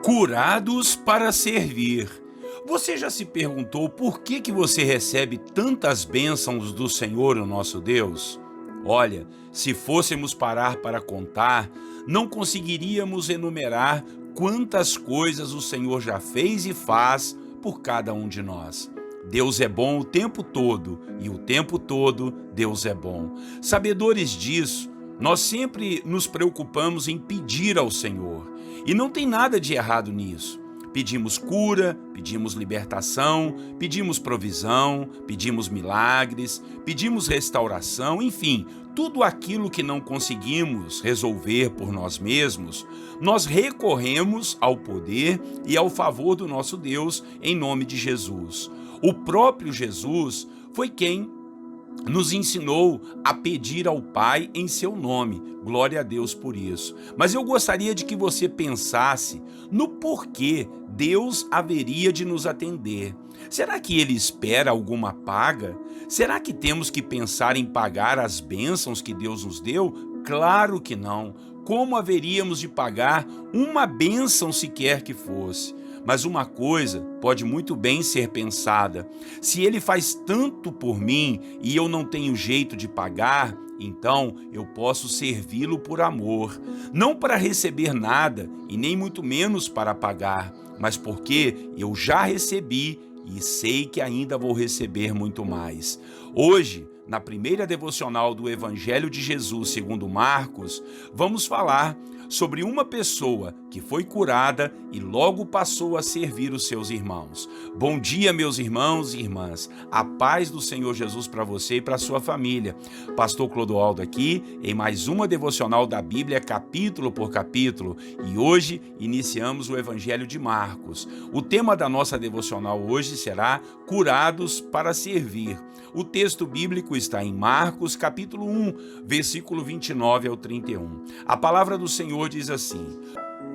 Curados para servir. Você já se perguntou por que você recebe tantas bênçãos do Senhor, o nosso Deus? Olha, se fôssemos parar para contar, não conseguiríamos enumerar quantas coisas o Senhor já fez e faz por cada um de nós. Deus é bom o tempo todo e o tempo todo Deus é bom. Sabedores disso, nós sempre nos preocupamos em pedir ao Senhor. E não tem nada de errado nisso. Pedimos cura, pedimos libertação, pedimos provisão, pedimos milagres, pedimos restauração, enfim, tudo aquilo que não conseguimos resolver por nós mesmos, nós recorremos ao poder e ao favor do nosso Deus em nome de Jesus. O próprio Jesus foi quem nos ensinou a pedir ao Pai em seu nome. Glória a Deus por isso. Mas eu gostaria de que você pensasse no porquê Deus haveria de nos atender. Será que Ele espera alguma paga? Será que temos que pensar em pagar as bênçãos que Deus nos deu? Claro que não. Como haveríamos de pagar uma bênção sequer que fosse? Mas uma coisa pode muito bem ser pensada: se Ele faz tanto por mim e eu não tenho jeito de pagar, então eu posso servi-lo por amor, não para receber nada e nem muito menos para pagar, mas porque eu já recebi e sei que ainda vou receber muito mais. Hoje, na primeira devocional do Evangelho de Jesus segundo Marcos, vamos falar sobre uma pessoa que foi curada e logo passou a servir os seus irmãos. Bom dia, meus irmãos e irmãs. A paz do Senhor Jesus para você e para sua família. Pastor Clodoaldo aqui em mais uma devocional da Bíblia, capítulo por capítulo. E hoje iniciamos o Evangelho de Marcos. O tema da nossa devocional hoje será Curados para Servir. O texto bíblico está em Marcos, capítulo 1, versículo 29 ao 31. A palavra do Senhor diz assim: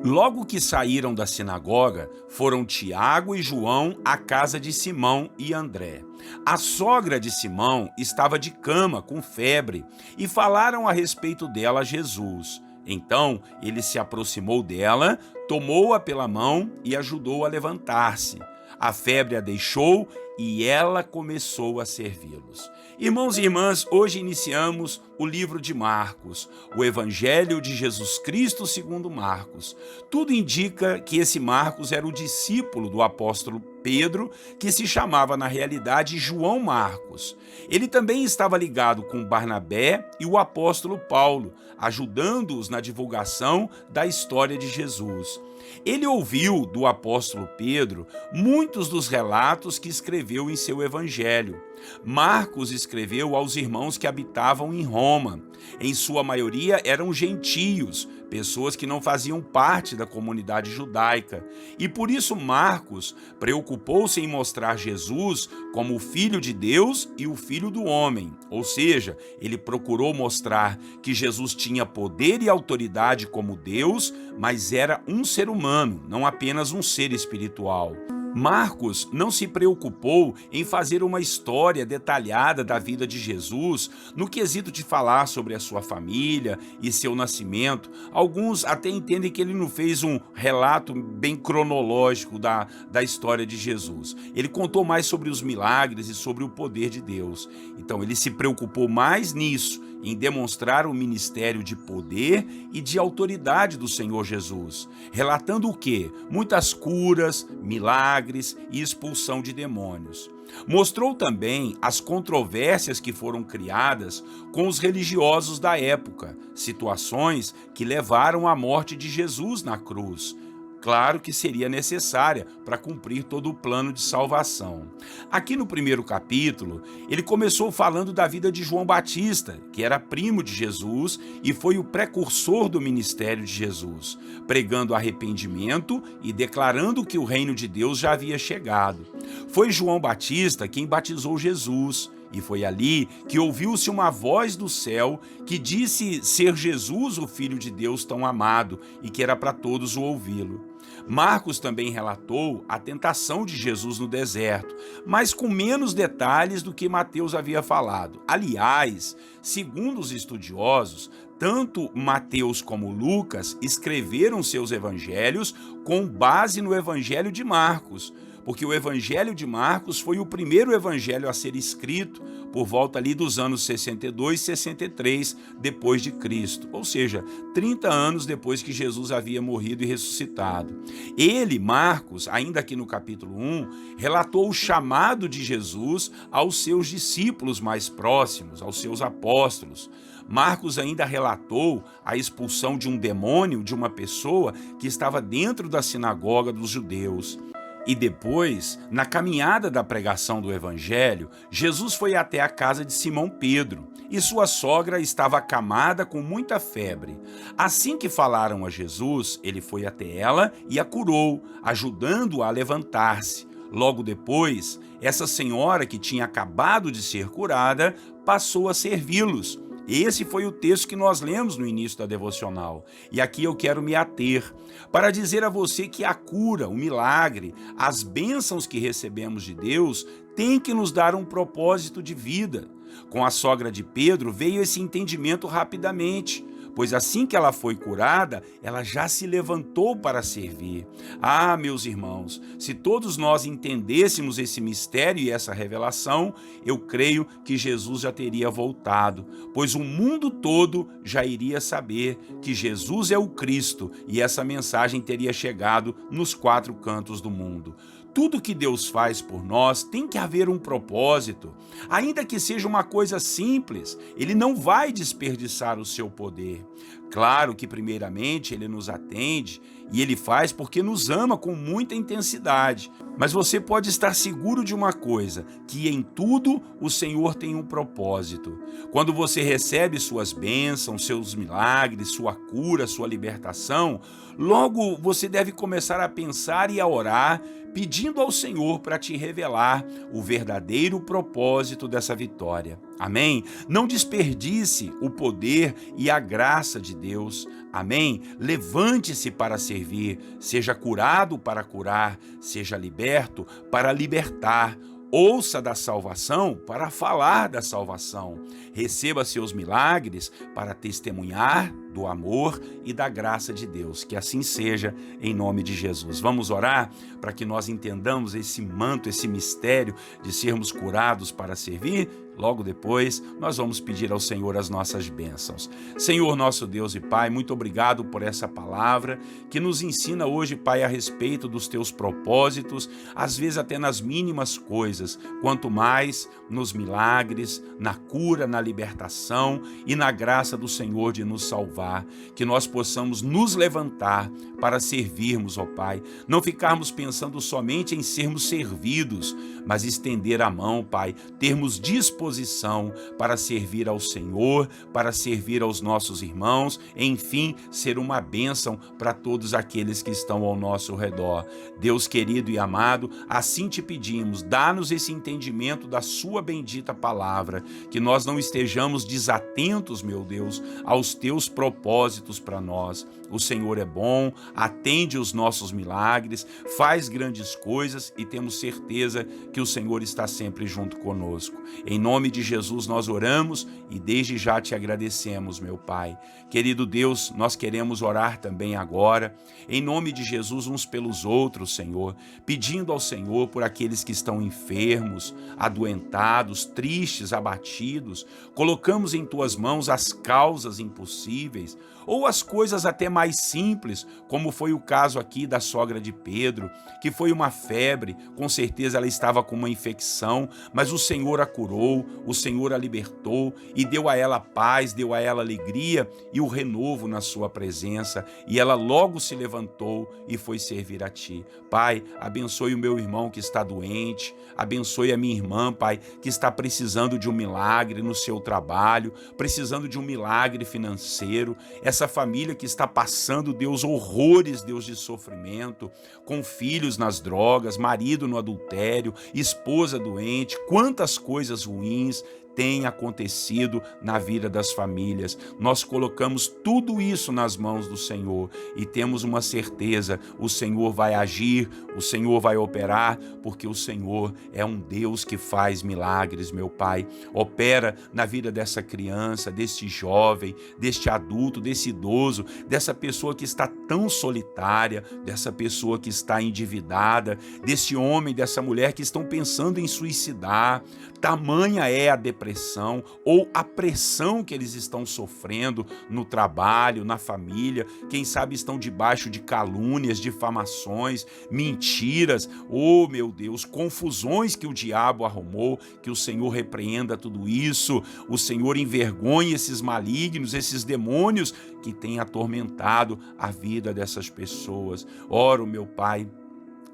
Logo que saíram da sinagoga, foram Tiago e João à casa de Simão e André. A sogra de Simão estava de cama, com febre, e falaram a respeito dela a Jesus. Então ele se aproximou dela, tomou-a pela mão e ajudou a levantar-se. A febre a deixou e ela começou a servi-los. Irmãos e irmãs, hoje iniciamos o livro de Marcos, o Evangelho de Jesus Cristo segundo Marcos. Tudo indica que esse Marcos era o discípulo do apóstolo Pedro, que se chamava na realidade João Marcos. Ele também estava ligado com Barnabé e o apóstolo Paulo, ajudando-os na divulgação da história de Jesus. Ele ouviu do apóstolo Pedro muitos dos relatos que escreveu em seu evangelho. Marcos escreveu aos irmãos que habitavam em Roma. Em sua maioria eram gentios, pessoas que não faziam parte da comunidade judaica. E por isso Marcos preocupou-se em mostrar Jesus como o Filho de Deus e o Filho do homem. Ou seja, ele procurou mostrar que Jesus tinha poder e autoridade como Deus, mas era um ser humano, não apenas um ser espiritual. Marcos não se preocupou em fazer uma história detalhada da vida de Jesus no quesito de falar sobre a sua família e seu nascimento. Alguns até entendem que ele não fez um relato bem cronológico da história de Jesus. Ele contou mais sobre os milagres e sobre o poder de Deus. Então ele se preocupou mais nisso, em demonstrar o ministério de poder e de autoridade do Senhor Jesus, relatando o quê? Muitas curas, milagres e expulsão de demônios. Mostrou também as controvérsias que foram criadas com os religiosos da época, situações que levaram à morte de Jesus na cruz. Claro que seria necessária para cumprir todo o plano de salvação. Aqui no primeiro capítulo, ele começou falando da vida de João Batista, que era primo de Jesus e foi o precursor do ministério de Jesus, pregando arrependimento e declarando que o reino de Deus já havia chegado. Foi João Batista quem batizou Jesus. E foi ali que ouviu-se uma voz do céu que disse ser Jesus o Filho de Deus tão amado e que era para todos o ouvi-lo. Marcos também relatou a tentação de Jesus no deserto, mas com menos detalhes do que Mateus havia falado. Aliás, segundo os estudiosos, Tanto Mateus como Lucas escreveram seus evangelhos com base no Evangelho de Marcos, porque o Evangelho de Marcos foi o primeiro evangelho a ser escrito por volta ali dos anos 62, 63 depois de Cristo, ou seja, 30 anos depois que Jesus havia morrido e ressuscitado. Ele, Marcos, ainda aqui no capítulo 1, relatou o chamado de Jesus aos seus discípulos mais próximos, aos seus apóstolos. Marcos ainda relatou a expulsão de um demônio de uma pessoa que estava dentro da sinagoga dos judeus. E depois, na caminhada da pregação do Evangelho, Jesus foi até a casa de Simão Pedro e sua sogra estava acamada com muita febre. Assim que falaram a Jesus, ele foi até ela e a curou, ajudando-a a levantar-se. Logo depois, essa senhora que tinha acabado de ser curada passou a servi-los. Esse foi o texto que nós lemos no início da devocional. E aqui eu quero me ater para dizer a você que a cura, o milagre, as bênçãos que recebemos de Deus têm que nos dar um propósito de vida. Com a sogra de Pedro veio esse entendimento rapidamente, pois assim que ela foi curada, ela já se levantou para servir. Ah, meus irmãos, se todos nós entendêssemos esse mistério e essa revelação, eu creio que Jesus já teria voltado, pois o mundo todo já iria saber que Jesus é o Cristo e essa mensagem teria chegado nos 4 cantos do mundo. Tudo que Deus faz por nós tem que haver um propósito. Ainda que seja uma coisa simples, Ele não vai desperdiçar o seu poder. Claro que primeiramente Ele nos atende e Ele faz porque nos ama com muita intensidade. Mas você pode estar seguro de uma coisa, que em tudo o Senhor tem um propósito. Quando você recebe suas bênçãos, seus milagres, sua cura, sua libertação, logo você deve começar a pensar e a orar, pedindo ao Senhor para te revelar o verdadeiro propósito dessa vitória. Amém? Não desperdice o poder e a graça de Deus. Amém? Levante-se para servir, seja curado para curar, seja liberto para libertar. Ouça da salvação para falar da salvação. Receba seus milagres para testemunhar do amor e da graça de Deus. Que assim seja, em nome de Jesus. Vamos orar para que nós entendamos esse manto, esse mistério de sermos curados para servir? Logo depois, nós vamos pedir ao Senhor as nossas bênçãos. Senhor, nosso Deus e Pai, muito obrigado por essa palavra que nos ensina hoje, Pai, a respeito dos teus propósitos, às vezes até nas mínimas coisas, quanto mais nos milagres, na cura, na libertação e na graça do Senhor de nos salvar, que nós possamos nos levantar para servirmos, ó Pai, não ficarmos pensando somente em sermos servidos, mas estender a mão, Pai, termos disposição para servir ao Senhor, para servir aos nossos irmãos, enfim, ser uma bênção para todos aqueles que estão ao nosso redor. Deus querido e amado, assim te pedimos, dá-nos esse entendimento da sua bendita palavra, que nós não estejamos desatentos, meu Deus, aos teus propósitos para nós. O Senhor é bom, atende os nossos milagres, faz grandes coisas e temos certeza que o Senhor está sempre junto conosco. Em nome de Jesus nós oramos e desde já te agradecemos, meu Pai. Querido Deus, nós queremos orar também agora, em nome de Jesus, uns pelos outros, Senhor, pedindo ao Senhor por aqueles que estão enfermos, adoentados, tristes, abatidos. Colocamos em tuas mãos as causas impossíveis, ou as coisas até mais simples, como foi o caso aqui da sogra de Pedro, que foi uma febre, com certeza ela estava com uma infecção, mas o Senhor a curou, o Senhor a libertou e deu a ela paz, deu a ela alegria e o renovo na sua presença, e ela logo se levantou e foi servir a ti. Pai, abençoe o meu irmão que está doente, abençoe a minha irmã, Pai, que está precisando de um milagre no seu trabalho, precisando de um milagre financeiro, essa família que está passando, Deus, horrores, Deus, de sofrimento, com filhos nas drogas, marido no adultério, esposa doente, quantas coisas ruins. tem acontecido na vida das famílias. Nós colocamos tudo isso nas mãos do Senhor e temos uma certeza: o Senhor vai agir, o Senhor vai operar, porque o Senhor é um Deus que faz milagres, meu Pai. Opera na vida dessa criança, deste jovem, deste adulto, desse idoso, dessa pessoa que está tão solitária, dessa pessoa que está endividada, desse homem, dessa mulher que estão pensando em suicidar. Tamanha é a depressão ou a pressão que eles estão sofrendo no trabalho, na família. Quem sabe estão debaixo de calúnias, difamações, mentiras, oh meu Deus, confusões que o diabo arrumou. Que o Senhor repreenda tudo isso, o Senhor envergonhe esses malignos, esses demônios que têm atormentado a vida dessas pessoas. Oro, meu Pai,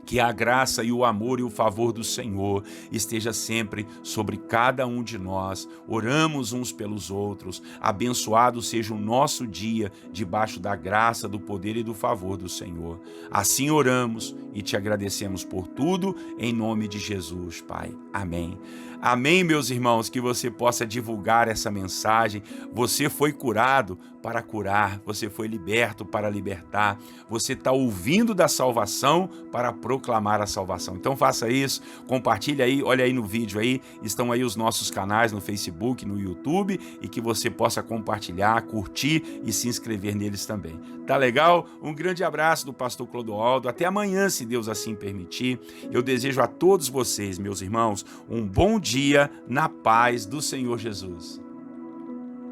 que a graça e o amor e o favor do Senhor esteja sempre sobre cada um de nós. Oramos uns pelos outros. Abençoado seja o nosso dia debaixo da graça, do poder e do favor do Senhor. Assim oramos e te agradecemos por tudo, em nome de Jesus, Pai. Amém. Amém, meus irmãos, que você possa divulgar essa mensagem. Você foi curado para curar, você foi liberto para libertar, você está ouvindo da salvação para proclamar a salvação. Então faça isso, compartilhe aí, olha aí no vídeo aí, estão aí os nossos canais no Facebook, no YouTube, e que você possa compartilhar, curtir e se inscrever neles também. Tá legal? Um grande abraço do pastor Clodoaldo, até amanhã, se Deus assim permitir. Eu desejo a todos vocês, meus irmãos, um bom dia na paz do Senhor Jesus.